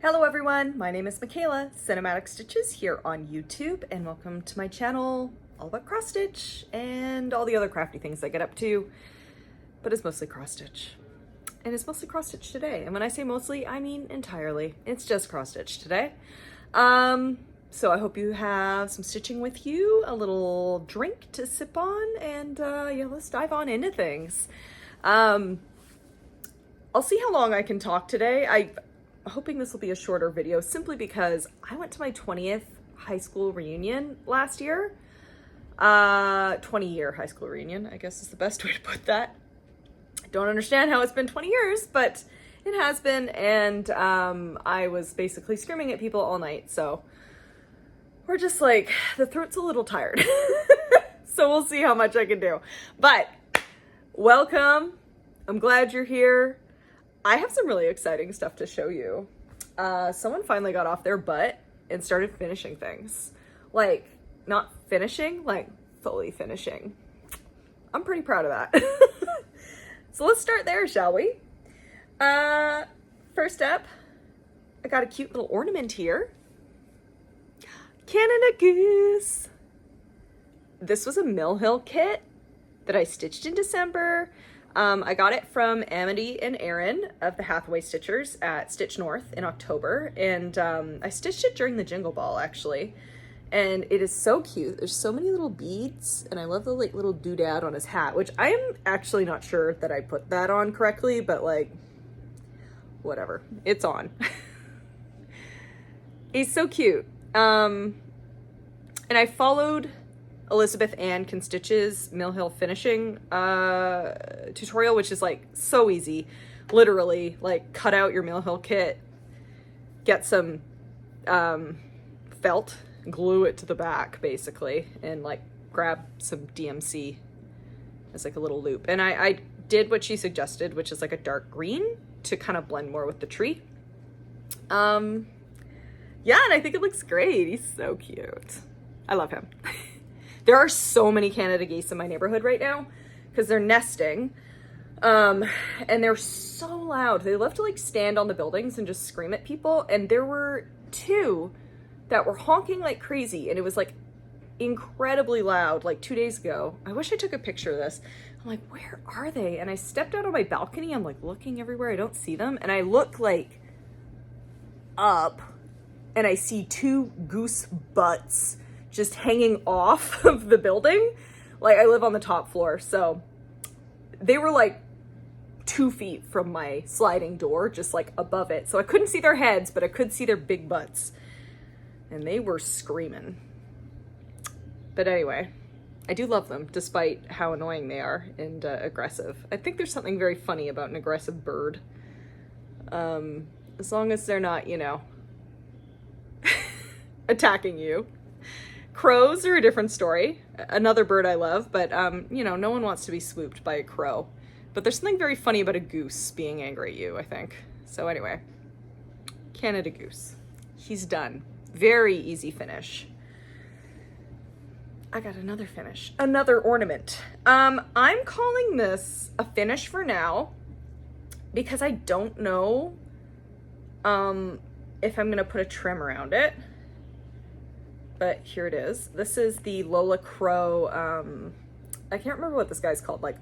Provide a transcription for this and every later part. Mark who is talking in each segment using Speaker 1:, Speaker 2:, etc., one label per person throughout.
Speaker 1: Hello everyone, my name is Michaela, Cinematic Stitches here on YouTube, and welcome to my channel, all about cross stitch and all the other crafty things I get up to, but it's mostly cross stitch. And it's mostly cross stitch today, and when I say mostly, I mean entirely. It's just cross stitch today. So I hope you have some stitching with you, a little drink to sip on, and yeah, let's dive on into things. I'll see how long I can talk today. I'm hoping this will be a shorter video simply because I went to my 20th high school reunion last year. 20-year high school reunion, I guess is the best way to put that. I don't understand how it's been 20 years, but it has been, and I was basically screaming at people all night, so we're just like, the throat's a little tired. So we'll see how much I can do. But welcome. I'm glad you're here. I have some really exciting stuff to show you. Someone finally got off their butt and started finishing things. Like, not finishing, like fully finishing. I'm pretty proud of that. So let's start there, shall we? First up, I got a cute little ornament here. Canada Goose. This was a Mill Hill kit that I stitched in December. I got it from Amity and Aaron of the Hathaway Stitchers at Stitch North in October, and I stitched it during the Jingle Ball actually, and it is so cute. There's so many little beads, and I love the like little doodad on his hat, which I am actually not sure that I put that on correctly, but like, whatever, it's on. He's so cute. And I followed Elizabeth Ann Can Stitch's Mill Hill finishing tutorial, which is like so easy. Literally, like, cut out your Mill Hill kit, get some felt, glue it to the back basically, and like grab some DMC as like a little loop. And I did what she suggested, which is like a dark green to kind of blend more with the tree. Yeah, and I think it looks great. He's so cute. I love him. There are so many Canada geese in my neighborhood right now because they're nesting, and they're so loud. They love to like stand on the buildings and just scream at people, and there were two that were honking like crazy, and it was like incredibly loud like 2 days ago. I wish I took a picture of this. I'm like, where are they? And I stepped out on my balcony. I'm like looking everywhere. I don't see them, and I look like up, and I see two goose butts just hanging off of the building. Like, I live on the top floor, so they were like 2 feet from my sliding door, just like above it. So I couldn't see their heads, but I could see their big butts. And they were screaming. But anyway, I do love them, despite how annoying they are and aggressive. I think there's something very funny about an aggressive bird. As long as they're not, you know, attacking you. Crows are a different story. Another bird I love, but you know, no one wants to be swooped by a crow. But there's something very funny about a goose being angry at you, I think. So anyway, Canada Goose. He's done. Very easy finish. I got another finish. Another ornament. I'm calling this a finish for now because I don't know if I'm gonna put a trim around it. But here it is. This is the Lola Crow, I can't remember what this guy's called, like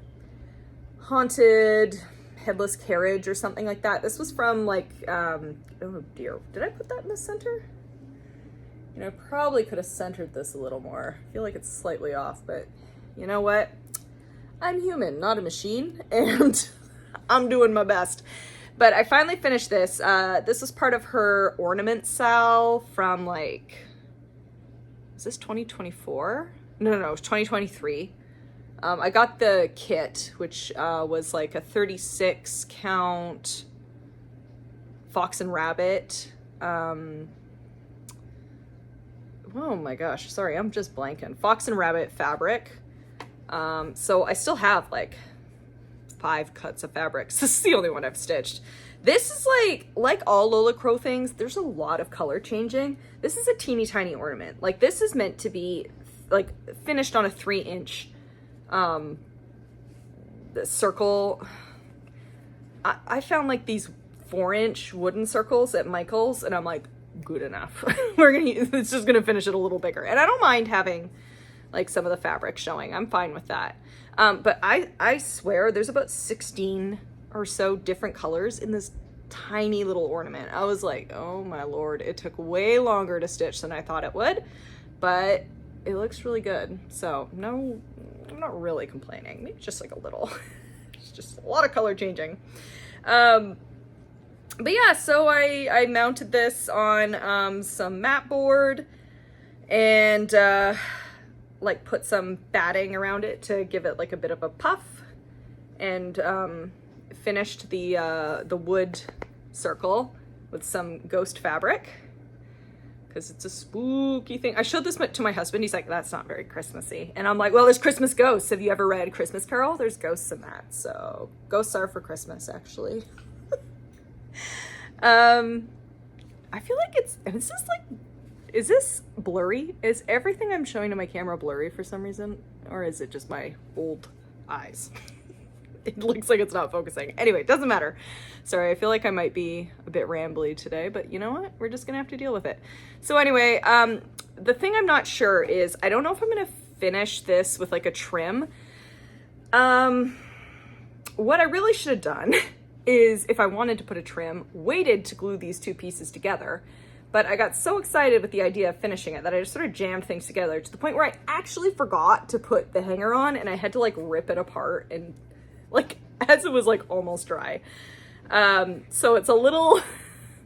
Speaker 1: Haunted Headless Carriage or something like that. This was from like, oh dear, did I put that in the center? You know, I probably could have centered this a little more. I feel like it's slightly off, but you know what? I'm human, not a machine, and I'm doing my best. But I finally finished this. This was part of her ornament sal from like, is this 2024? No, it was 2023. I got the kit, which was like a 36 count fox and rabbit. Oh my gosh, sorry, I'm just blanking. Fox and rabbit fabric. So I still have like 5 cuts of fabric. So this is the only one I've stitched. This is like all Lola Crow things, there's a lot of color changing. This is a teeny tiny ornament. Like, this is meant to be like finished on a 3-inch circle. I found like these 4-inch wooden circles at Michael's, and I'm like, good enough. We're gonna use, it's just gonna finish it a little bigger. And I don't mind having like some of the fabric showing. I'm fine with that. But I swear there's about 16 or so different colors in this tiny little ornament. I was like, oh my Lord, it took way longer to stitch than I thought it would, but it looks really good. So no, I'm not really complaining. Maybe just like a little. It's just a lot of color changing. But yeah, so I mounted this on some mat board and like put some batting around it to give it like a bit of a puff, and finished the wood circle with some ghost fabric because it's a spooky thing. I showed this to my husband. He's like, that's not very Christmassy. And I'm like, well, there's Christmas ghosts. Have you ever read Christmas Carol? There's ghosts in that. So ghosts are for Christmas, actually. I feel like is this blurry? Is everything I'm showing to my camera blurry for some reason? Or is it just my old eyes? It looks like it's not focusing. Anyway, it doesn't matter. Sorry, I feel like I might be a bit rambly today, but you know what? We're just gonna have to deal with it. So anyway, the thing I'm not sure is, I don't know if I'm gonna finish this with like a trim. What I really should have done is, if I wanted to put a trim, waited to glue these two pieces together. But I got so excited with the idea of finishing it that I just sort of jammed things together to the point where I actually forgot to put the hanger on, and I had to like rip it apart, and like as it was like almost dry. So it's a little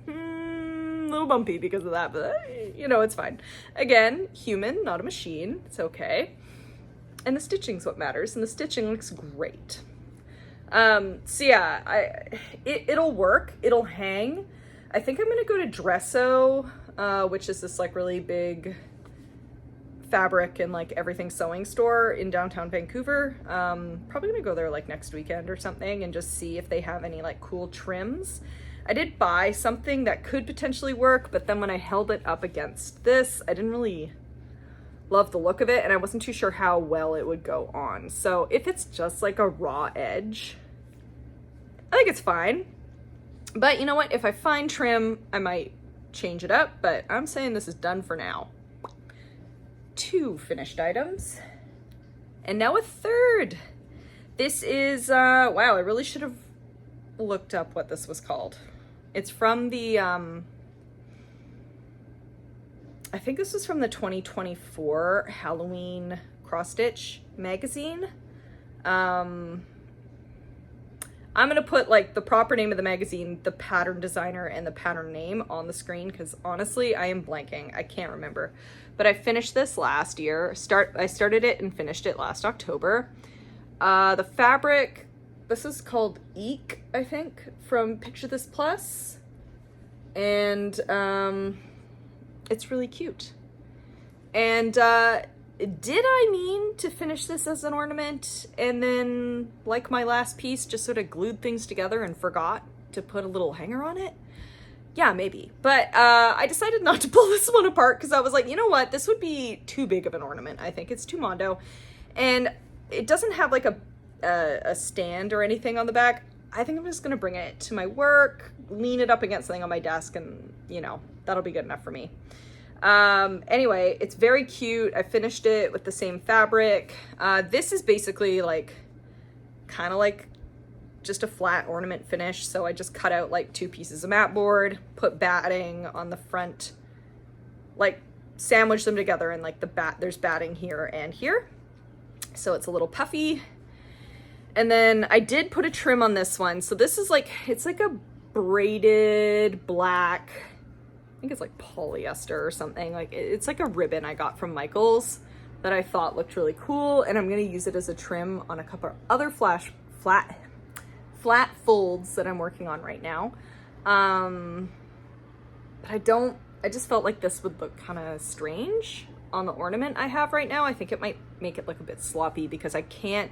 Speaker 1: bumpy because of that, but you know, it's fine. Again, human, not a machine. It's okay. And the stitching's what matters, and the stitching looks great. So yeah, it'll work. It'll hang. I think I'm gonna go to Dresso, which is this like really big fabric and like everything sewing store in downtown Vancouver. Probably gonna go there like next weekend or something and just see if they have any like cool trims. I did buy something that could potentially work, but then when I held it up against this, I didn't really love the look of it, and I wasn't too sure how well it would go on. So if it's just like a raw edge, I think it's fine. But you know what? If I find trim, I might change it up, but I'm saying this is done for now. 2 finished items. And now a third. This is, wow, I really should have looked up what this was called. It's from the, I think this was from the 2024 Halloween cross-stitch magazine. I'm gonna put like the proper name of the magazine, the pattern designer, and the pattern name on the screen, because honestly I am blanking. I can't remember. But I finished this last year. I started it and finished it last October. The fabric, this is called Eek, I think, from Picture This Plus. And it's really cute. And did I mean to finish this as an ornament and then, like my last piece, just sort of glued things together and forgot to put a little hanger on it? Yeah, maybe. But I decided not to pull this one apart because I was like, you know what? This would be too big of an ornament. I think it's too mondo. And it doesn't have like a stand or anything on the back. I think I'm just going to bring it to my work, lean it up against something on my desk, and, you know, that'll be good enough for me. Anyway, it's very cute. I finished it with the same fabric. This is basically like, kind of like just a flat ornament finish. So I just cut out like 2 pieces of mat board, put batting on the front, like sandwich them together, and like there's batting here and here. So it's a little puffy. And then I did put a trim on this one. So this is like, it's like a braided black, I think it's like polyester or something. Like it's like a ribbon I got from Michael's that I thought looked really cool, and I'm gonna use it as a trim on a couple other flat folds that I'm working on right now. But I just felt like this would look kind of strange on the ornament I have right now. I think it might make it look a bit sloppy because I can't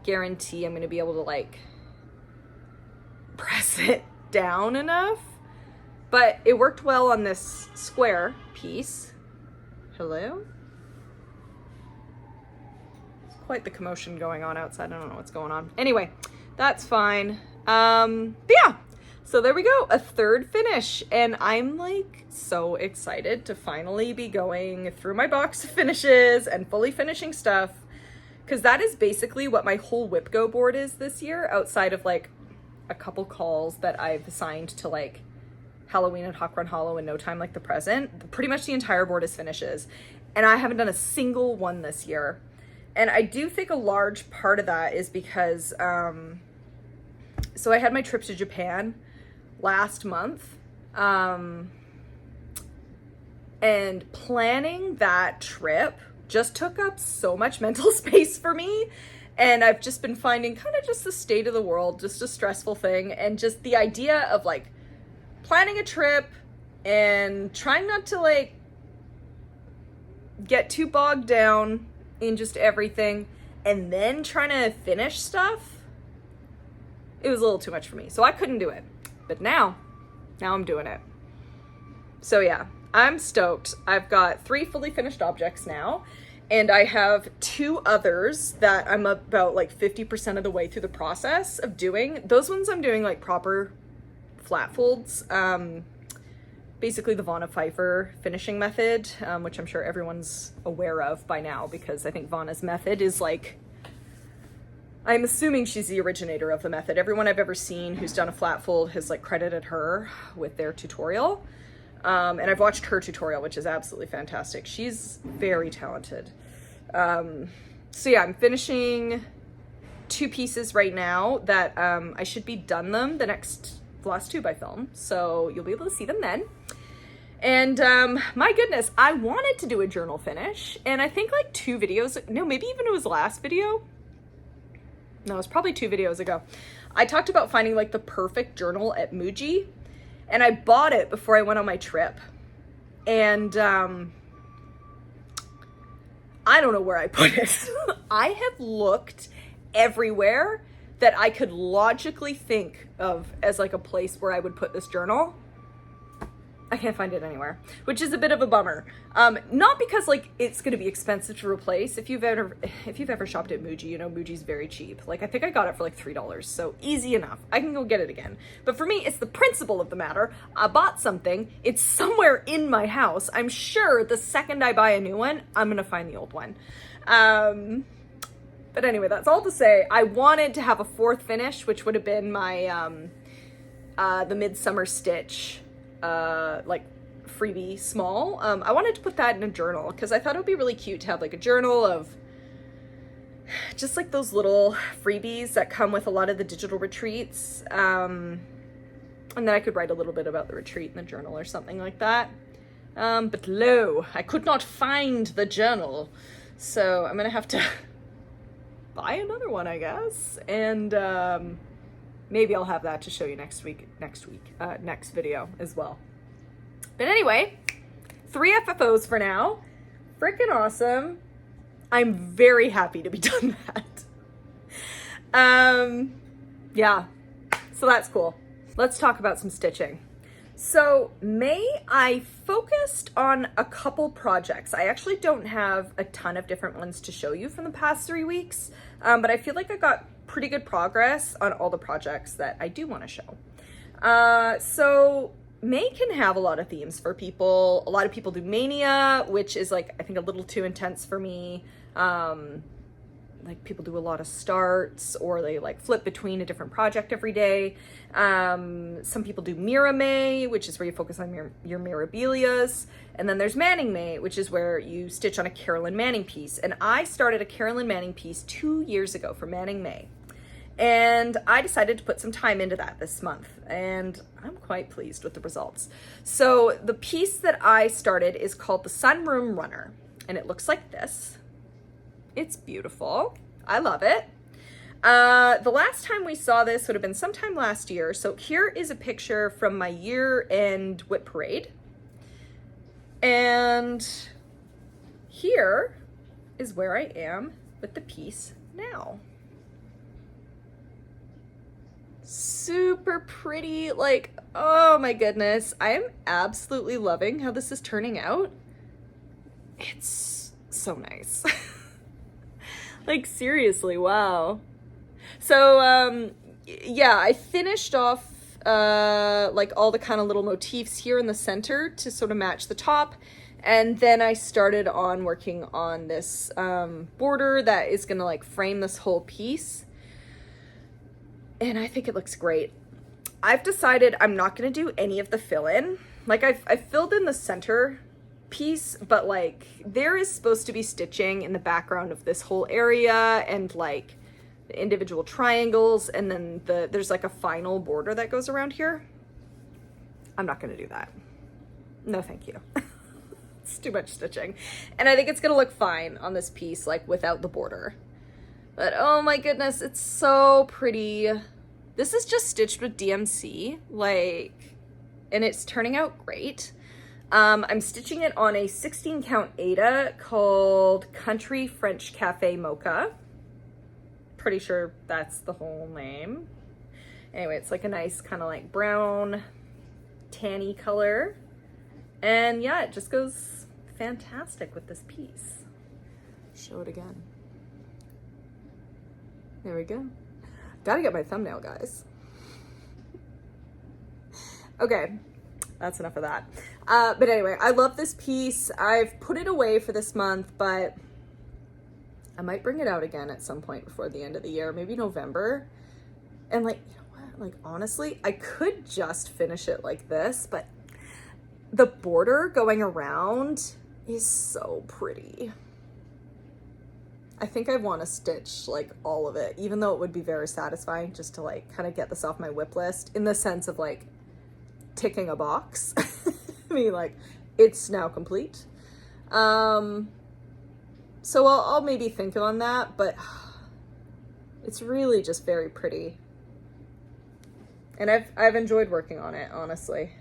Speaker 1: guarantee I'm gonna be able to like press it down enough. But it worked well on this square piece. Hello? There's quite the commotion going on outside. I don't know what's going on. Anyway, that's fine. But yeah, So there we go, a third finish, and I'm like so excited to finally be going through my box of finishes and fully finishing stuff, because that is basically what my whole WhipGo board is this year, outside of like a couple calls that I've assigned to like Halloween and Hawk Run Hollow and No Time Like the Present. Pretty much the entire board is finishes, and I haven't done a single one this year. And I do think a large part of that is because so I had my trip to Japan last month, and planning that trip just took up so much mental space for me, and I've just been finding kind of just the state of the world just a stressful thing, and just the idea of like planning a trip and trying not to like get too bogged down in just everything and then trying to finish stuff, it was a little too much for me, so I couldn't do it. But now I'm doing it. So yeah, I'm stoked. I've got 3 fully finished objects now, and I have 2 others that I'm about like 50% of the way through the process of doing. Those ones I'm doing like proper flat folds. Basically the Vonnegut finishing method, which I'm sure everyone's aware of by now, because I think Vonna's method is like, I'm assuming she's the originator of the method. Everyone I've ever seen who's done a flat fold has like credited her with their tutorial. And I've watched her tutorial, which is absolutely fantastic. She's very talented. So yeah, I'm finishing 2 pieces right now that I should be done them the next Flosstube I film. So you'll be able to see them then. And my goodness, I wanted to do a journal finish, and I think like 2 videos, no, maybe even it was last video. No, it was probably 2 videos ago. I talked about finding like the perfect journal at Muji, and I bought it before I went on my trip. And I don't know where I put it. I have looked everywhere that I could logically think of as like a place where I would put this journal. I can't find it anywhere, which is a bit of a bummer. Not because like it's going to be expensive to replace. If you've ever shopped at Muji, you know Muji's very cheap. Like I think I got it for like $3, so easy enough. I can go get it again. But for me, it's the principle of the matter. I bought something. It's somewhere in my house. I'm sure the second I buy a new one, I'm gonna find the old one. But anyway, that's all to say. I wanted to have a 4th finish, which would have been my the Midsummer Stitch. Like freebie small. I wanted to put that in a journal because I thought it would be really cute to have like a journal of just like those little freebies that come with a lot of the digital retreats. And then I could write a little bit about the retreat in the journal or something like that. But lo, I could not find the journal. So I'm gonna have to buy another one, I guess. And maybe I'll have that to show you next video as well. But anyway, 3 FFOs for now. Freaking awesome. I'm very happy to be done that. Yeah, so that's cool. Let's talk about some stitching. So May, I focused on a couple projects. I actually don't have a ton of different ones to show you from the past 3 weeks, but I feel like I got pretty good progress on all the projects that I do want to show. So May can have a lot of themes for people. A lot of people do mania, which is like, I think a little too intense for me. Like people do a lot of starts, or they like flip between a different project every day. Some people do Mira May, which is where you focus on your Mirabilias. And then there's Manning May, which is where you stitch on a Carolyn Manning piece. And I started a Carolyn Manning piece 2 years ago for Manning May. And I decided to put some time into that this month, and I'm quite pleased with the results. So the piece that I started is called the Sunroom Runner, and it looks like this. It's beautiful. I love it. The last time we saw this would have been sometime last year. So here is a picture from my year-end whip parade. And here is where I am with the piece now. Super pretty, like, oh my goodness. I am absolutely loving how this is turning out. It's so nice. Like, seriously, wow. So, yeah, I finished off like all the kind of little motifs here in the center to sort of match the top. And then I started on working on this border that is gonna like frame this whole piece. And I think it looks great. I've decided I'm not gonna do any of the fill-in. Like I've filled in the center piece, but like there is supposed to be stitching in the background of this whole area and like the individual triangles, and then there's like a final border that goes around here. I'm not gonna do that. No, thank you. It's too much stitching. And I think it's gonna look fine on this piece, like without the border. But oh my goodness, it's so pretty. This is just stitched with DMC, like, and it's turning out great. I'm stitching it on a 16 count Aida called Country French Cafe Mocha. Pretty sure that's the whole name. Anyway, it's like a nice kind of like brown, tanny color. And yeah, it just goes fantastic with this piece. Show it again. There we go. Gotta get my thumbnail, guys. Okay, that's enough of that. But anyway, I love this piece. I've put it away for this month, but I might bring it out again at some point before the end of the year, maybe November. And like, you know what? Like, honestly, I could just finish it like this, but the border going around is so pretty. I think I want to stitch like all of it, even though it would be very satisfying just to like kind of get this off my whip list in the sense of like ticking a box. I mean, like, it's now complete. So I'll maybe think on that, but it's really just very pretty. And I've enjoyed working on it, honestly.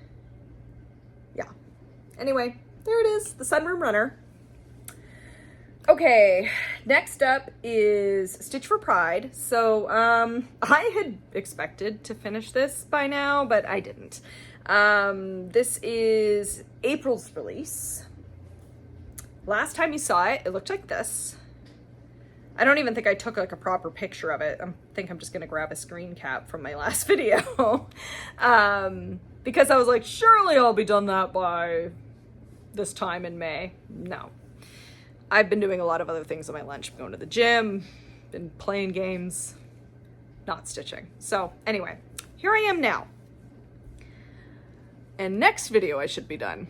Speaker 1: Yeah. Anyway, there it is, the Sunroom runner. Okay, next up is Stitch for Pride. So I had expected to finish this by now, but I didn't. This is April's release. Last time you saw it, it looked like this. I don't even think I took like a proper picture of it. I think I'm just gonna grab a screen cap from my last video. Because I was like, surely I'll be done that by this time in May. No. I've been doing a lot of other things on my lunch. Been going to the gym, been playing games, not stitching. So anyway, here I am now. And next video I should be done.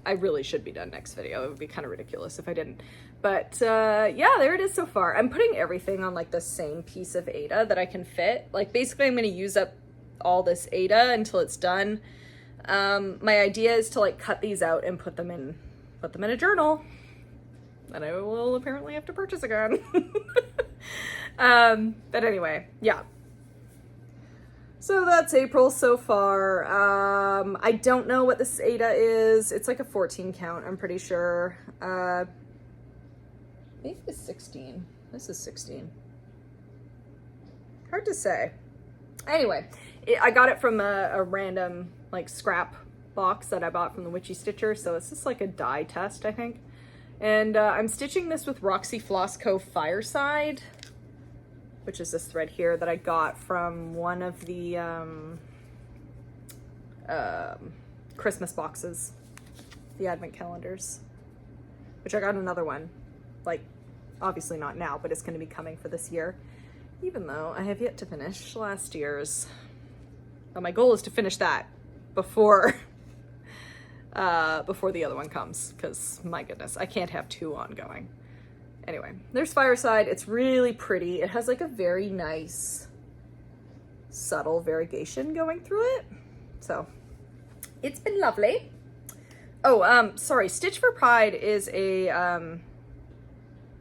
Speaker 1: I really should be done next video. It would be kind of ridiculous if I didn't. But yeah, there it is so far. I'm putting everything on like the same piece of Aida that I can fit. Like basically I'm gonna use up all this Aida until it's done. My idea is to like cut these out and put them in a journal. And I will apparently have to purchase again. But anyway, yeah. So that's April so far. I don't know what this Aida is. It's like a 14 count, I'm pretty sure. Maybe it's 16. This is 16. Hard to say. Anyway, I got it from a random like scrap box that I bought from the Witchy Stitcher. So it's just like a dye test, I think. And I'm stitching this with Roxy Floss Co. Fireside, which is this thread here that I got from one of the Christmas boxes, the advent calendars, which I got another one, like obviously not now, but it's going to be coming for this year, even though I have yet to finish last year's. But my goal is to finish that before the other one comes, because my goodness, I can't have two ongoing. Anyway, there's Fireside. It's really pretty. It has like a very nice subtle variegation going through it. So it's been lovely. Oh, sorry. Stitch for Pride is a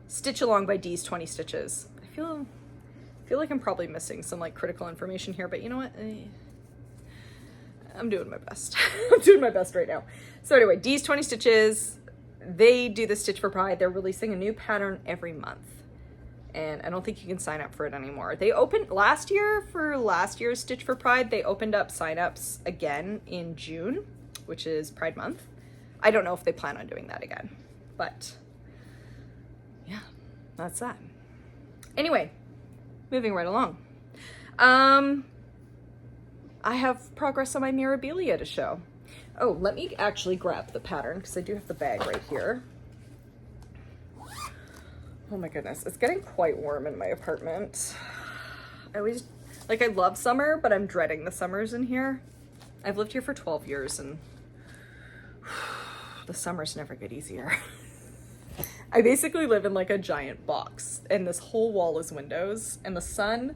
Speaker 1: stitch along by D's 20 Stitches. I feel like I'm probably missing some like critical information here, but you know what? I'm doing my best. I'm doing my best right now. So anyway, D's 20 Stitches, they do the Stitch for Pride. They're releasing a new pattern every month. And I don't think you can sign up for it anymore. They opened last year for last year's Stitch for Pride. They opened up signups again in June, which is Pride Month. I don't know if they plan on doing that again, but yeah, that's that. Anyway, moving right along. I have progress on my Mirabilia to show. Oh, let me actually grab the pattern because I do have the bag right here. Oh my goodness, it's getting quite warm in my apartment. I always, like, I love summer, but I'm dreading the summers in here. I've lived here for 12 years and the summers never get easier. I basically live in like a giant box and this whole wall is windows and the sun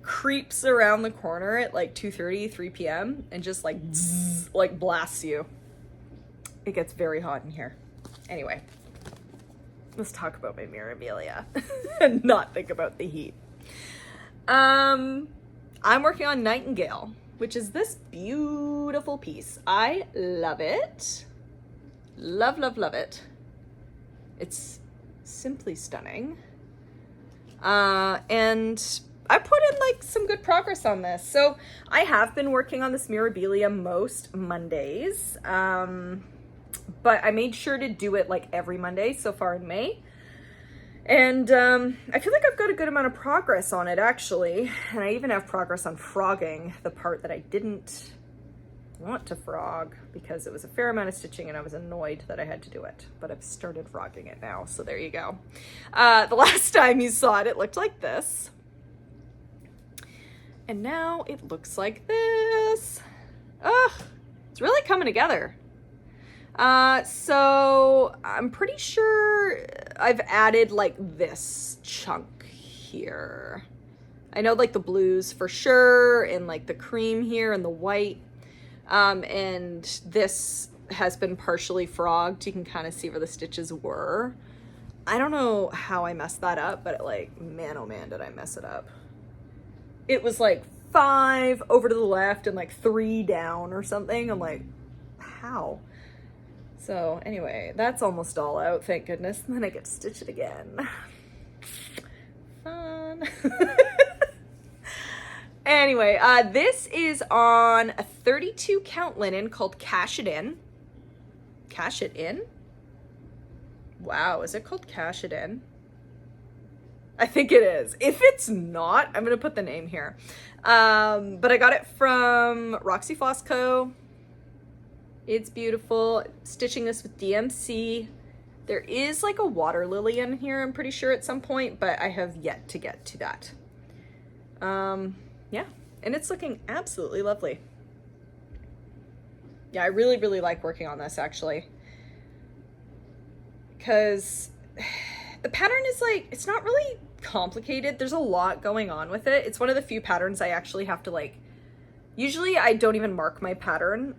Speaker 1: creeps around the corner at like 2:30, 3 p.m. and just like zzz, like blasts you. It gets very hot in here. Anyway, let's talk about my Mirabilia and not think about the heat. I'm working on Nightingale, which is this beautiful piece. I love it. Love, love, love it. It's simply stunning. And I put in like some good progress on this. So I have been working on this Mirabilia most Mondays, but I made sure to do it like every Monday so far in May. And I feel like I've got a good amount of progress on it actually. And I even have progress on frogging the part that I didn't want to frog because it was a fair amount of stitching and I was annoyed that I had to do it. But I've started frogging it now, so there you go. The last time you saw it, it looked like this. And now it looks like this. Ugh, it's really coming together. So I'm pretty sure I've added like this chunk here. I know like the blues for sure and like the cream here and the white. And this has been partially frogged. You can kind of see where the stitches were. I don't know how I messed that up, but like, man, oh man, did I mess it up. It was like 5 over to the left and like 3 down or something. I'm like, how? So anyway, that's almost all out, thank goodness. And then I get to stitch it again. Fun. Anyway, this is on a 32 count linen called Cash It In. Cash It In? Wow, is it called Cash It In? I think it is. If it's not, I'm going to put the name here. But I got it from Roxy Floss Co. It's beautiful. Stitching this with DMC. There is like a water lily in here, I'm pretty sure at some point, but I have yet to get to that. Yeah, and it's looking absolutely lovely. Yeah, I really, really like working on this actually. Because the pattern is like, it's not really complicated. There's a lot going on with it. It's one of the few patterns I actually have to like, usually I don't even mark my pattern.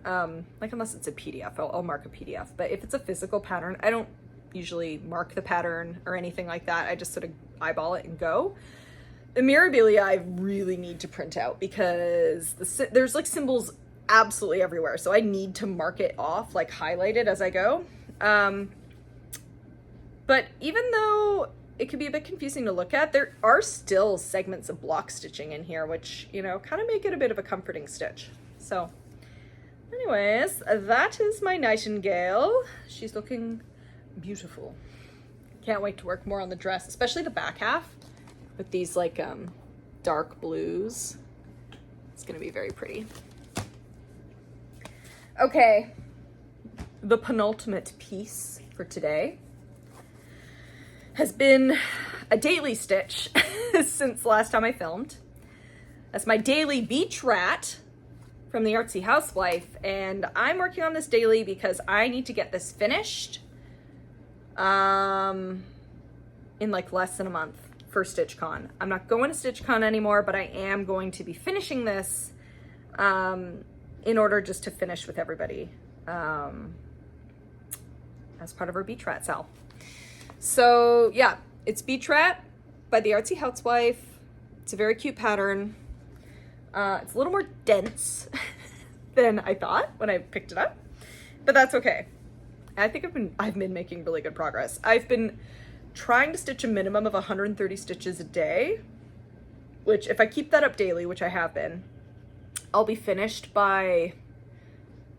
Speaker 1: Like unless it's a PDF, I'll mark a PDF. But if it's a physical pattern, I don't usually mark the pattern or anything like that. I just sort of eyeball it and go. The Mirabilia I really need to print out because there's like symbols absolutely everywhere. So I need to mark it off, like highlight it as I go. But even though it can be a bit confusing to look at, there are still segments of block stitching in here, which, you know, kind of make it a bit of a comforting stitch. So anyways, that is my Nightingale. She's looking beautiful. Can't wait to work more on the dress, especially the back half. With these like dark blues. It's gonna be very pretty. Okay, the penultimate piece for today has been a daily stitch since last time I filmed. That's my daily beach rat from the Artsy Housewife, and I'm working on this daily because I need to get this finished in like less than a month. For StitchCon. I'm not going to StitchCon anymore, but I am going to be finishing this in order just to finish with everybody as part of our Beach Rat sale. So yeah, it's Beach Rat by the Artsy Housewife. It's a very cute pattern. It's a little more dense than I thought when I picked it up, but that's okay. I think I've been making really good progress. I've been trying to stitch a minimum of 130 stitches a day, which if I keep that up daily, which I have been, I'll be finished by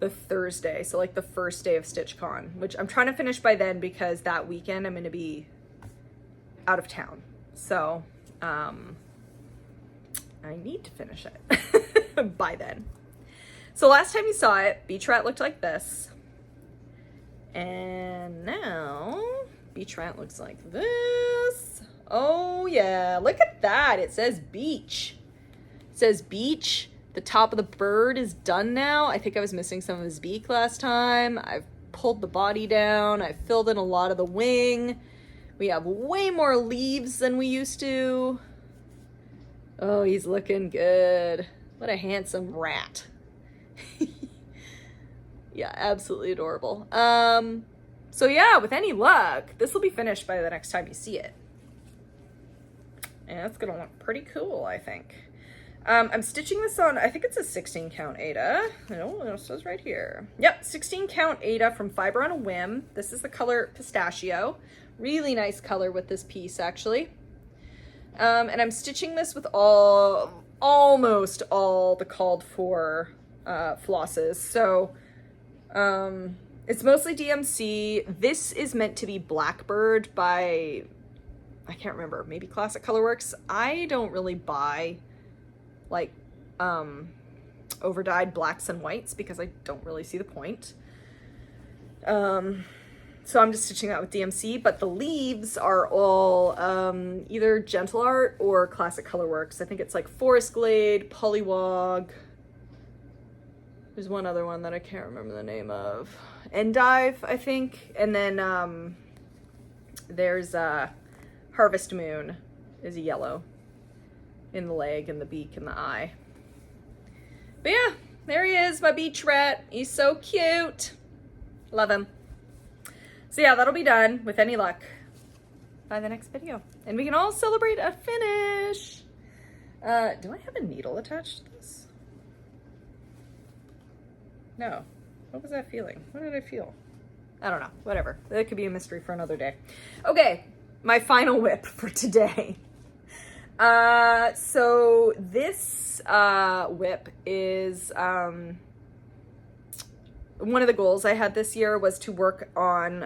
Speaker 1: the Thursday. So like the first day of StitchCon, which I'm trying to finish by then because that weekend I'm going to be out of town. So, I need to finish it. by then. So last time you saw it, Beach Rat looked like this. And now Beach Rat looks like this. Oh yeah, look at that. It says beach. It says beach. The top of the bird is done now. I think I was missing some of his beak last time. I've pulled the body down. I filled in a lot of the wing. We have way more leaves than we used to. Oh, he's looking good. What a handsome rat. Yeah, absolutely adorable. So yeah, with any luck, this will be finished by the next time you see it. And it's gonna look pretty cool, I think. I'm stitching this on, I think it's a 16 count Aida. No, it says right here. Yep, 16 count Aida from Fiber on a Whim. This is the color Pistachio. Really nice color with this piece, actually. And I'm stitching this with almost all the called for flosses. So it's mostly DMC. This is meant to be Blackbird by, I can't remember, maybe Classic Colorworks. I don't really buy like overdyed blacks and whites because I don't really see the point. So I'm just stitching that with DMC, but the leaves are all either Gentle Art or Classic Colorworks. I think it's like Forest Glade, Polywog. There's one other one that I can't remember the name of. Endive, I think. And then there's Harvest Moon is a yellow in the leg and the beak and the eye. But yeah, there he is, my beach rat. He's so cute. Love him. So yeah, that'll be done with any luck by the next video. And we can all celebrate a finish. Do I have a needle attached to this? No. What was that feeling? What did I feel? I don't know. Whatever. That could be a mystery for another day. Okay, my final whip for today. So this whip is one of the goals I had this year was to work on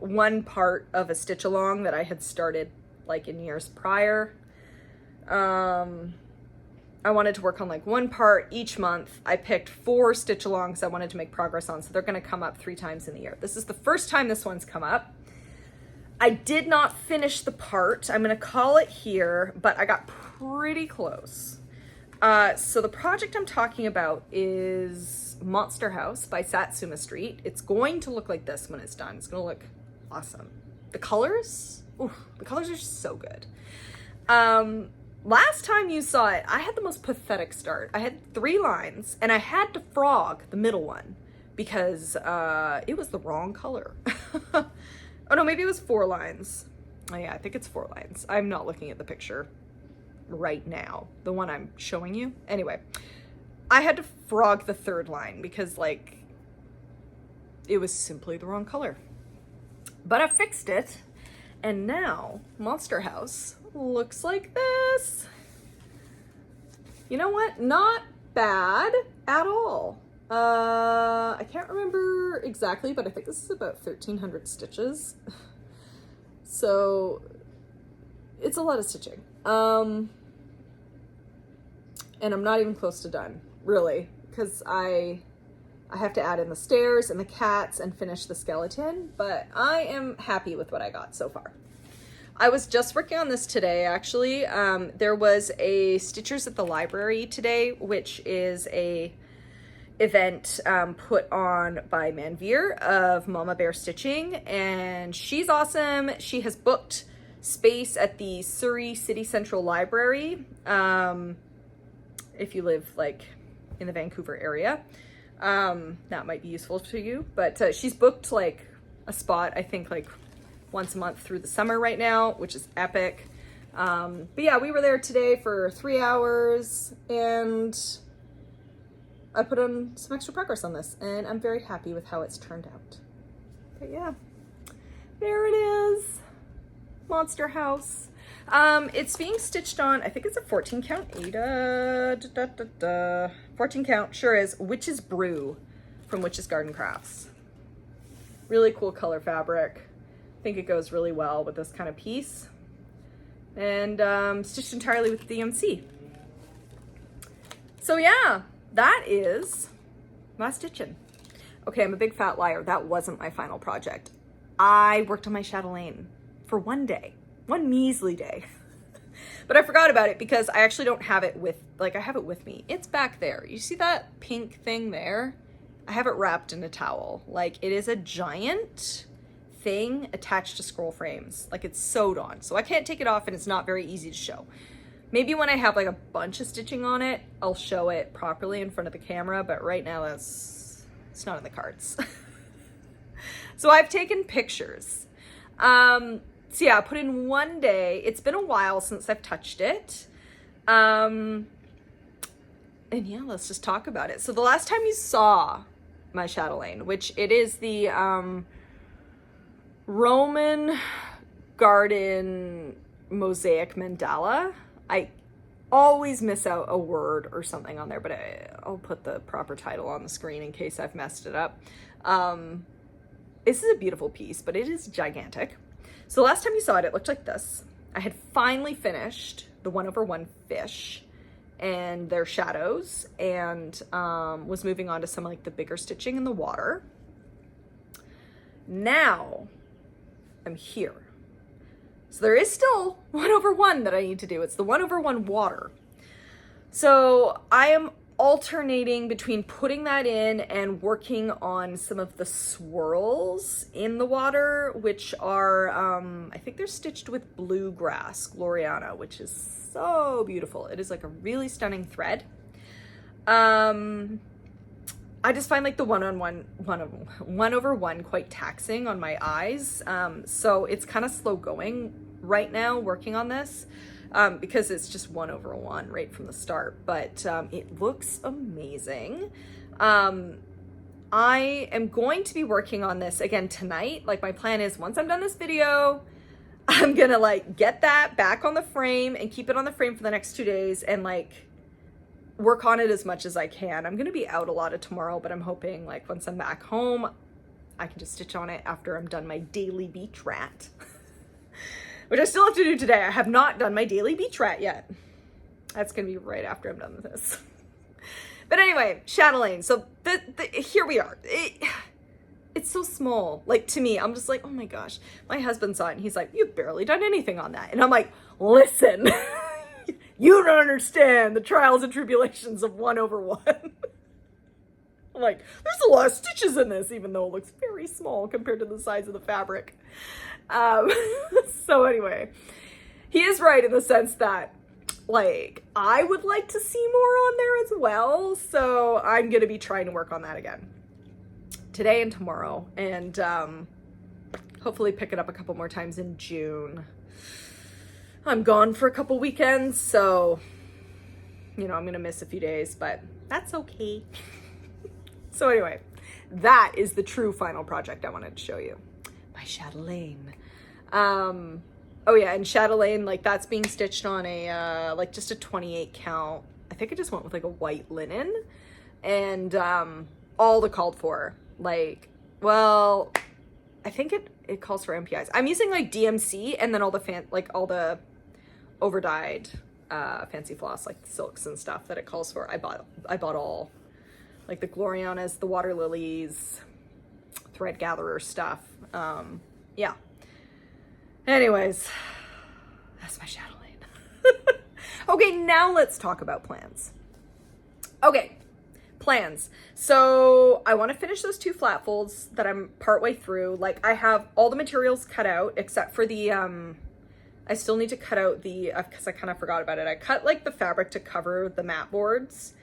Speaker 1: one part of a stitch along that I had started like in years prior. I wanted to work on like one part each month. I picked 4 stitch alongs I wanted to make progress on, so they're going to come up 3 times in the year. This is the first time this one's come up. I did not finish the part. I'm going to call it here, but I got pretty close. So the project I'm talking about is Monster House by Satsuma Street. It's going to look like this when it's done. It's going to look awesome. The colors, oof, the colors are so good. Last time you saw it, I had the most pathetic start. I had 3 lines and I had to frog the middle one because it was the wrong color. Oh no, maybe it was 4 lines. Oh yeah, I think it's 4 lines. I'm not looking at the picture right now, the one I'm showing you. Anyway, I had to frog the 3rd line because like it was simply the wrong color. But I fixed it, and now Monster House looks like this. You know what? Not bad at all. I can't remember exactly, but I think this is about 1,300 stitches. So it's a lot of stitching. And I'm not even close to done, really, because I have to add in the stairs and the cats and finish the skeleton, but I am happy with what I got so far. I was just working on this today, actually. There was a Stitchers at the Library today, which is a event put on by Manveer of Mama Bear Stitching, and she's awesome. She has booked space at the Surrey City Central Library, if you live like in the Vancouver area. That might be useful to you, but she's booked like a spot, I think like once a month through the summer right now, which is epic. But yeah, we were there today for 3 hours and I put on some extra progress on this and I'm very happy with how it's turned out. But yeah, there it is. Monster House. It's being stitched on, I think it's a 14 count Aida. 14 count, sure is, Witch's Brew from Witch's Garden Crafts. Really cool color fabric. I think it goes really well with this kind of piece. And stitched entirely with DMC. So yeah, that is my stitching. Okay, I'm a big fat liar. That wasn't my final project. I worked on my chatelaine for one day, one measly day. But I forgot about it because I actually don't have it with, like, I have it with me. It's back there. You see that pink thing there? I have it wrapped in a towel. Like, it is a giant thing attached to scroll frames. Like, it's sewed on. So I can't take it off and it's not very easy to show. Maybe when I have like a bunch of stitching on it, I'll show it properly in front of the camera. But right now it's not in the cards. So I've taken pictures. So yeah, I put in one day. It's been a while since I've touched it. And yeah, let's just talk about it. So the last time you saw my chatelaine, which it is the Roman Garden Mosaic Mandala. I always miss out a word or something on there, but I'll put the proper title on the screen in case I've messed it up. This is a beautiful piece, but it is gigantic. So the last time you saw it, it looked like this. I had finally finished the 1/1 fish and their shadows, and was moving on to some like the bigger stitching in the water. Now I'm here. So there is still 1/1 that I need to do. It's the 1/1 water. So I am alternating between putting that in and working on some of the swirls in the water, which are, I think they're stitched with bluegrass Gloriana, which is so beautiful. It is like a really stunning thread. I just find like the 1/1 quite taxing on my eyes. So it's kind of slow going right now working on this. Because it's just 1/1 right from the start, but it looks amazing. I am going to be working on this again tonight. Like, my plan is once I'm done this video, I'm gonna like get that back on the frame and keep it on the frame for the next 2 days and like work on it as much as I can. I'm gonna be out a lot of tomorrow, but I'm hoping like once I'm back home, I can just stitch on it after I'm done my daily beach rat. Which I still have to do today. I have not done my daily beach rat yet. That's gonna be right after I'm done with this. But anyway, chatelaine. So here we are. It's so small. Like, to me, I'm just like, oh my gosh. My husband saw it and he's like, you've barely done anything on that. And I'm like, listen, you don't understand the trials and tribulations of 1/1. I'm like, there's a lot of stitches in this, even though it looks very small compared to the size of the fabric. So anyway, he is right in the sense that, like, I would like to see more on there as well. So I'm going to be trying to work on that again today and tomorrow, and hopefully pick it up a couple more times in June. I'm gone for a couple weekends, so, you know, I'm going to miss a few days, but that's okay. So anyway, that is the true final project I wanted to show you. My chatelaine. Oh yeah, and chatelaine, like, that's being stitched on a, like, just a 28 count. I think I just went with like a white linen, and all the called for, like, well, I think it calls for MPIs. I'm using like DMC and then all the overdyed fancy floss, like silks and stuff that it calls for. I bought all, like the Glorianas, the water lilies, thread gatherer stuff. Yeah. Anyways, that's my chatelaine. Okay, now let's talk about plans. Okay, plans. So I want to finish those 2 flat folds that I'm partway through. Like, I have all the materials cut out except for the, I still need to cut out the, because I kind of forgot about it. I cut like the fabric to cover the mat boards.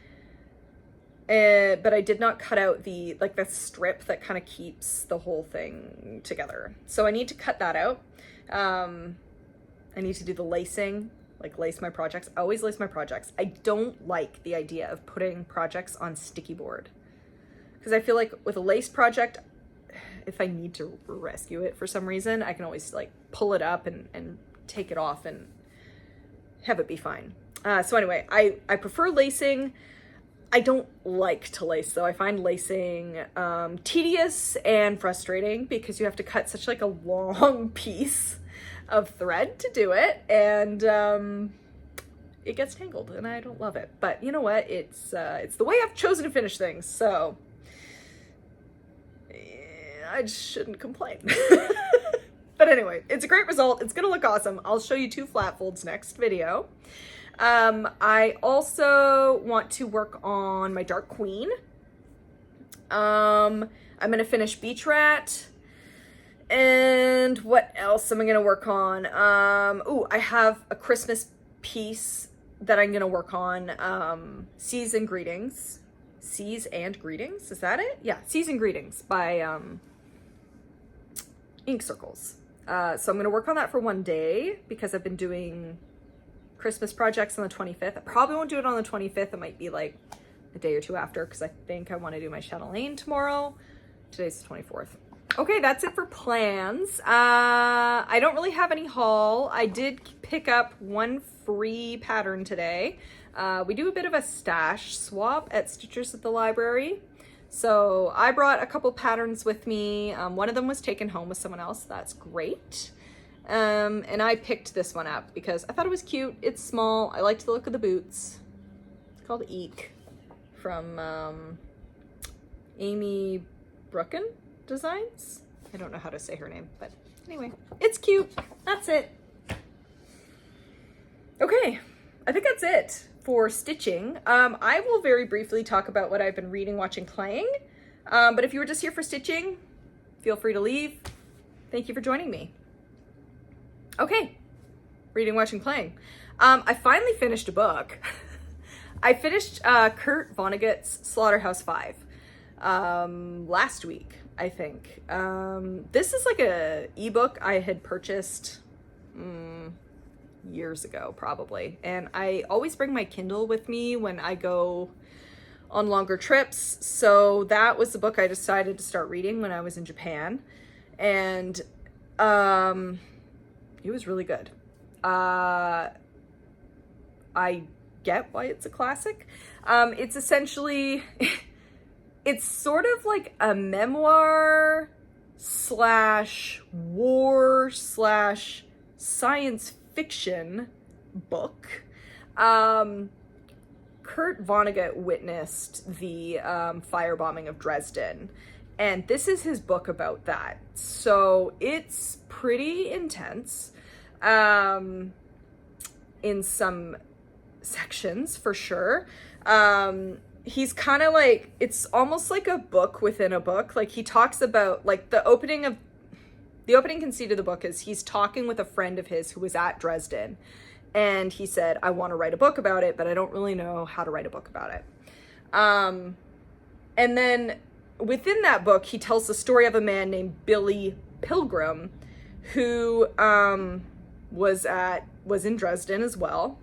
Speaker 1: But I did not cut out the, like, the strip that kind of keeps the whole thing together. So I need to cut that out. I need to do the lacing, like lace my projects. I always lace my projects. I don't like the idea of putting projects on sticky board, because I feel like with a lace project, if I need to rescue it for some reason, I can always like pull it up and take it off and have it be fine. So anyway, I prefer lacing. I don't like to lace though. I find lacing tedious and frustrating because you have to cut such like a long piece of thread to do it, and it gets tangled and I don't love it. But you know what? It's the way I've chosen to finish things, so I just shouldn't complain. But anyway, it's a great result. It's gonna look awesome. I'll show you 2 flat folds next video. I also want to work on my Dark Queen. I'm gonna finish Beach Rat. And what else am I gonna work on? Ooh, I have a Christmas piece that I'm gonna work on. Seas and Greetings. Seas and Greetings, is that it? Yeah, Seas and Greetings by Ink Circles. So I'm gonna work on that for one day because I've been doing Christmas projects on the 25th. I probably won't do it on the 25th. It might be like a day or 2 after because I think I want to do my Chatelaine tomorrow. Today's the 24th. Okay, that's it for plans. I don't really have any haul. I did pick up 1 free pattern today. We do a bit of a stash swap at Stitchers at the library. So I brought a couple patterns with me. One of them was taken home with someone else. That's great. And I picked this one up because I thought it was cute. It's small. I liked the look of the boots. It's called Eek from Amy Brooken Designs. I don't know how to say her name, but anyway, it's cute. That's it. Okay, I think that's it for stitching. I will very briefly talk about what I've been reading, watching, playing. But if you were just here for stitching, feel free to leave. Thank you for joining me. Okay, reading, watching, playing. I finally finished a book. I finished Kurt Vonnegut's Slaughterhouse V last week, I think. This is like a ebook I had purchased years ago, probably. And I always bring my Kindle with me when I go on longer trips. So that was the book I decided to start reading when I was in Japan. And it was really good. I get why it's a classic. It's essentially, it's sort of like a memoir slash war slash science fiction book. Kurt Vonnegut witnessed the firebombing of Dresden, and this is his book about that. So it's pretty intense in some sections for sure. He's kind of like, it's almost like a book within a book. Like he talks about like the opening conceit of the book is he's talking with a friend of his who was at Dresden, and he said, I want to write a book about it, but I don't really know how to write a book about it. And then within that book, he tells the story of a man named Billy Pilgrim who was in Dresden as well.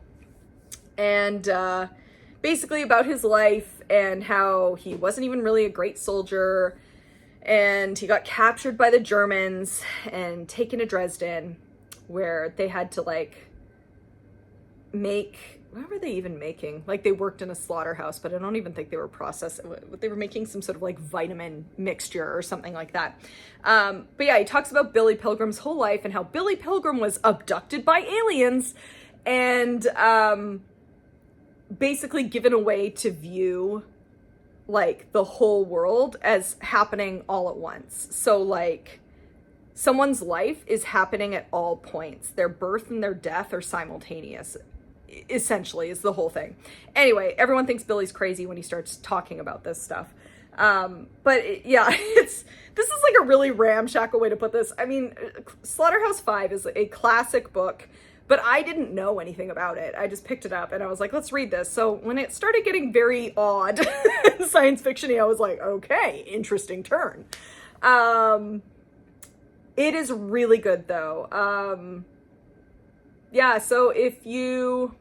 Speaker 1: And basically about his life and how he wasn't even really a great soldier, and he got captured by the Germans and taken to Dresden, where they had to like make, what were they even making? Like they worked in a slaughterhouse, but I don't even think they were they were making some sort of like vitamin mixture or something like that. But yeah, he talks about Billy Pilgrim's whole life and how Billy Pilgrim was abducted by aliens and basically given a way to view like the whole world as happening all at once. So like someone's life is happening at all points. Their birth and their death are simultaneous, essentially, is the whole thing. Anyway, everyone thinks Billy's crazy when he starts talking about this stuff. Yeah, this is like a really ramshackle way to put this. I mean, Slaughterhouse V is a classic book, but I didn't know anything about it. I just picked it up and I was like, let's read this. So when it started getting very odd and science fiction-y, I was like, okay, interesting turn. It is really good though. Yeah, so if you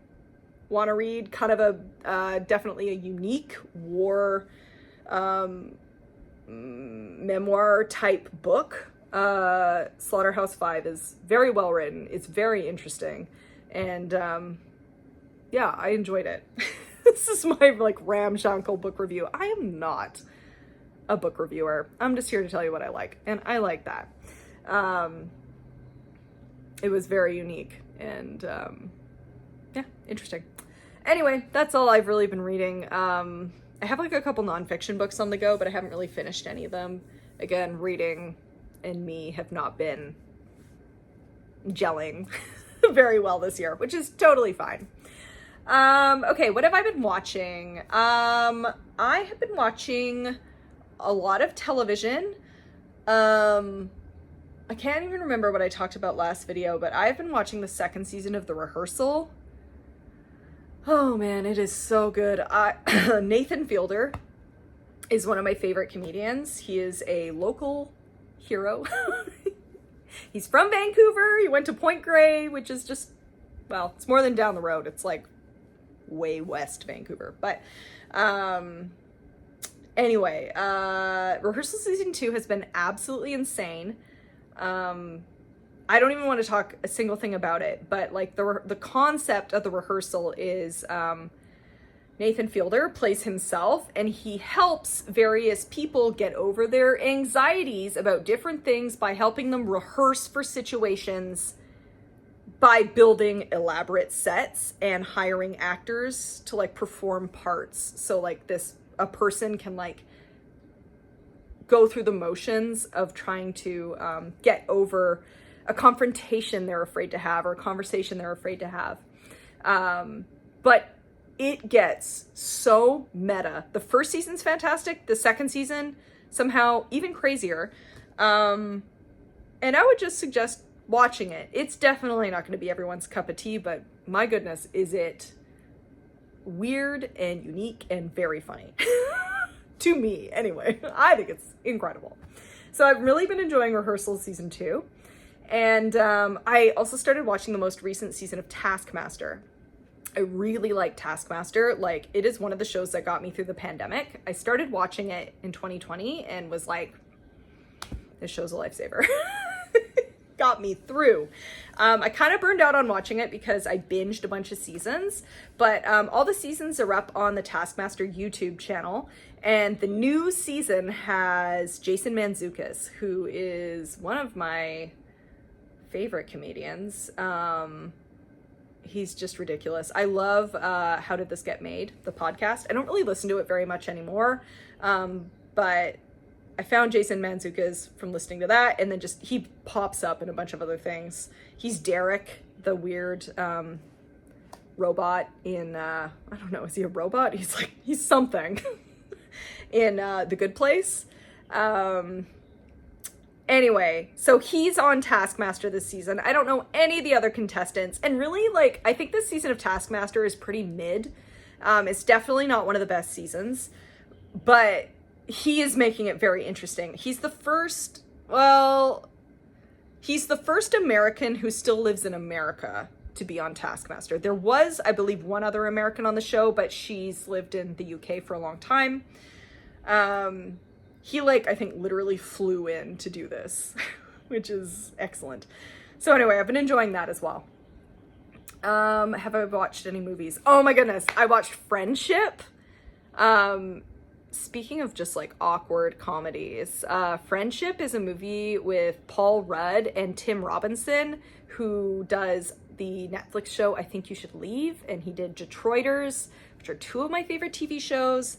Speaker 1: want to read kind of a definitely a unique war memoir type book, Slaughterhouse V is very well written. It's very interesting, and yeah, I enjoyed it. This is my like ramshackle book review. I am not a book reviewer. I'm just here to tell you what I like, and I like that. It was very unique and yeah, interesting. Anyway, that's all I've really been reading. I have like a couple nonfiction books on the go, but I haven't really finished any of them. Again, reading and me have not been gelling very well this year, which is totally fine. Okay, what have I been watching? I have been watching a lot of television. I can't even remember what I talked about last video, but I've been watching the second season of The Rehearsal. Oh man, it is so good. Nathan Fielder is one of my favorite comedians. He is a local hero. He's from Vancouver. He went to Point Grey, which is just, well, it's more than down the road. It's like way west Vancouver. But anyway, Rehearsal season 2 has been absolutely insane. I don't even want to talk a single thing about it, but like the concept of The Rehearsal is Nathan Fielder plays himself, and he helps various people get over their anxieties about different things by helping them rehearse for situations by building elaborate sets and hiring actors to like perform parts. So like a person can like go through the motions of trying to get over a confrontation they're afraid to have or a conversation they're afraid to have. But it gets so meta. The first season's fantastic. The second season, somehow even crazier. And I would just suggest watching it. It's definitely not going to be everyone's cup of tea, but my goodness, is it weird and unique and very funny. To me, anyway. I think it's incredible. So I've really been enjoying Rehearsal season 2. And I also started watching the most recent season of Taskmaster. I really like Taskmaster. Like, it is one of the shows that got me through the pandemic. I started watching it in 2020 and was like, this show's a lifesaver. Got me through. I kind of burned out on watching it because I binged a bunch of seasons, but all the seasons are up on the Taskmaster YouTube channel, and the new season has Jason Mantzoukas, who is one of my favorite comedians. He's just ridiculous. I love How Did This Get Made, the podcast. I don't really listen to it very much anymore, but I found Jason Mantzoukas from listening to that, and then just he pops up in a bunch of other things. He's Derek, the weird robot in I don't know, is he a robot? He's something in The Good Place. Anyway, so he's on Taskmaster this season. I don't know any of the other contestants, and really, like, I think this season of Taskmaster is pretty mid. It's definitely not one of the best seasons, but he is making it very interesting. He's the first American who still lives in America to be on Taskmaster. There was, I believe, one other American on the show, but she's lived in the UK for a long time. He, like, I think literally flew in to do this, which is excellent. So anyway, I've been enjoying that as well. Have I watched any movies? Oh my goodness, I watched Friendship. Speaking of just like awkward comedies, Friendship is a movie with Paul Rudd and Tim Robinson, who does the Netflix show I Think You Should Leave, and he did Detroiters, which are two of my favorite TV shows.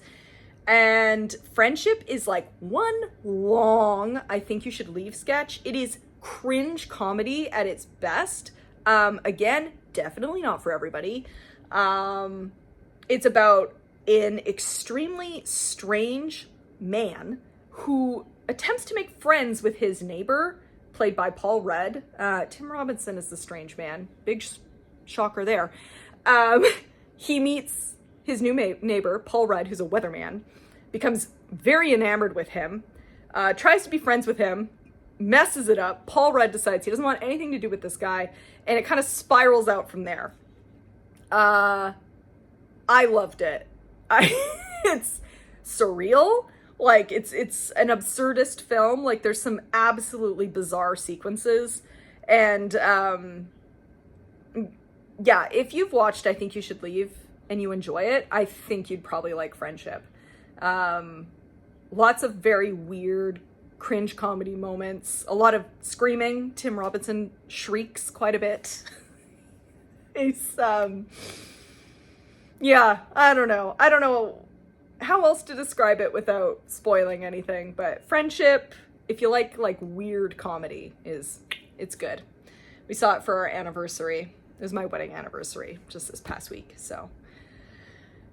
Speaker 1: And Friendship is like one long I Think You Should Leave sketch. It is cringe comedy at its best. Again, definitely not for everybody. It's about an extremely strange man who attempts to make friends with his neighbor, played by Paul Rudd. Tim Robinson is the strange man. Big shocker there. He meets his new neighbor, Paul Rudd, who's a weatherman, becomes very enamored with him, tries to be friends with him, messes it up. Paul Rudd decides he doesn't want anything to do with this guy, and it kind of spirals out from there. I loved it. It's surreal. Like, it's an absurdist film. Like, there's some absolutely bizarre sequences. And, yeah, if you've watched I Think You Should Leave and you enjoy it, I think you'd probably like Friendship. Lots of very weird, cringe comedy moments. A lot of screaming. Tim Robinson shrieks quite a bit. He's, Yeah, I don't know. I don't know how else to describe it without spoiling anything, but friendship, if you like weird comedy, it's good. We saw it for our anniversary. It was my wedding anniversary just this past week. So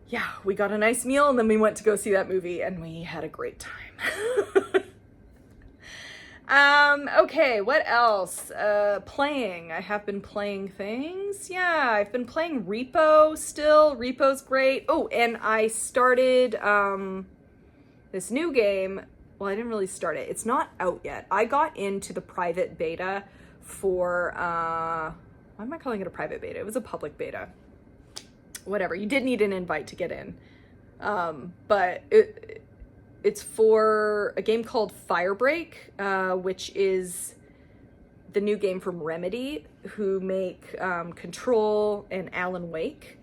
Speaker 1: yeah, we got a nice meal and then we went to go see that movie and we had a great time. Okay, what else? Playing. I have been playing things. Yeah, I've been playing Repo still. Repo's great. Oh, and I started, this new game. Well, I didn't really start it. It's not out yet. I got into the private beta for, why am I calling it a private beta? It was a public beta. Whatever. You did need an invite to get in. But it's for a game called Firebreak, which is the new game from Remedy, who make Control and Alan Wake.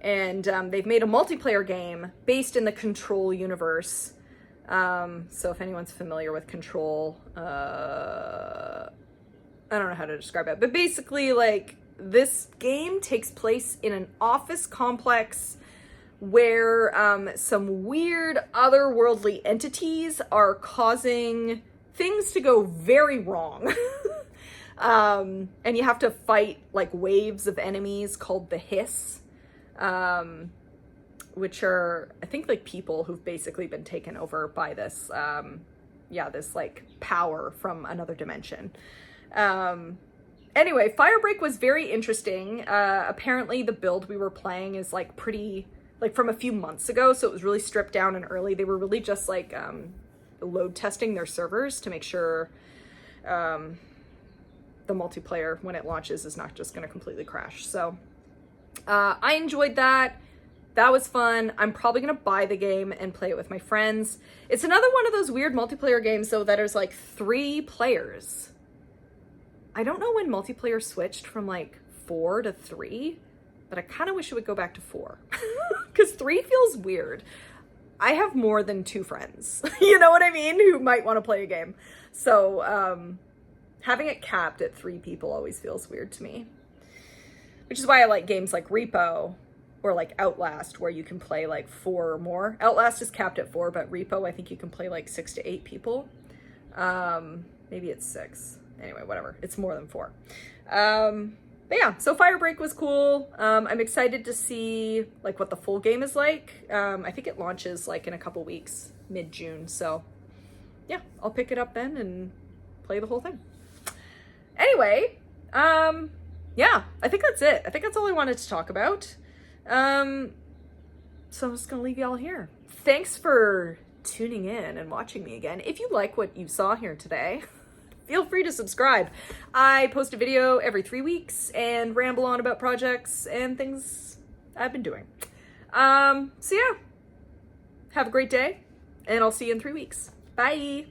Speaker 1: And they've made a multiplayer game based in the Control universe. So if anyone's familiar with Control, I don't know how to describe it. But basically, like, this game takes place in an office complex where some weird otherworldly entities are causing things to go very wrong. And you have to fight like waves of enemies called the Hiss, which are, I think, like people who've basically been taken over by this, this like power from another dimension. Anyway, Firebreak was very interesting. Apparently the build we were playing is like pretty, like from a few months ago, so it was really stripped down and early. They were really just like load testing their servers to make sure the multiplayer, when it launches, is not just going to completely crash. So I enjoyed that. That was fun. I'm probably going to buy the game and play it with my friends. It's another one of those weird multiplayer games, though, that is like 3 players. I don't know when multiplayer switched from like 4 to 3, but I kind of wish it would go back to 4 because 3 feels weird. I have more than 2 friends, you know what I mean, who might want to play a game. So having it capped at 3 people always feels weird to me, which is why I like games like Repo or like Outlast, where you can play like 4 or more. Outlast is capped at 4, but Repo, I think you can play like 6 to 8 people. Maybe it's 6. Anyway, whatever. It's more than 4. But yeah, so Firebreak was cool. I'm excited to see like what the full game is like. I think it launches like in a couple weeks, mid-June. So yeah, I'll pick it up then and play the whole thing. Anyway, yeah, I think that's it. I think that's all I wanted to talk about. So I'm just gonna leave y'all here. Thanks for tuning in and watching me again. If you like what you saw here today, feel free to subscribe. I post a video every 3 weeks and ramble on about projects and things I've been doing. So yeah, have a great day and I'll see you in 3 weeks. Bye.